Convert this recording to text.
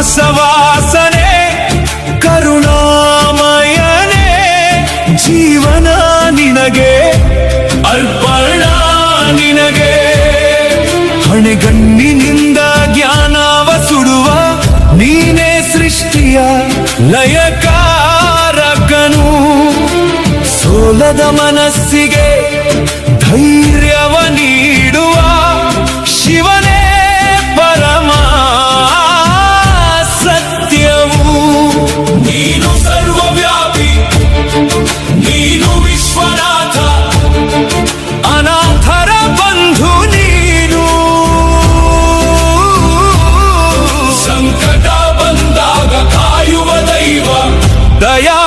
ಸವಾಸನೆ ಕರುಣಾಮಯನೇ ಜೀವನ ನಿನಗೆ ಅರ್ಪಣ ನಿನಗೆ ಹಣೆಗಣ್ಣಿನಿಂದ ಜ್ಞಾನವ ಸುಡುವ ನೀನೇ ಸೃಷ್ಟಿಯ ಲಯಕಾರಕನು ಸೋಲದ ಮನಸ್ಸಿಗೆ ಧೈರ್ಯವ ನೀಡುವ ಶಿವನೇ ಪರಮ ಸತ್ಯವು ನೀನು ಸರ್ವವ್ಯಾಪಿ ನೀನು ವಿಶ್ವನಾಥ ಅನಾಥರ ಬಂಧು ನೀನು ಸಂಕಟ ಬಂದಾಗ ಕಾಯುವ ದೈವ ದಯಾ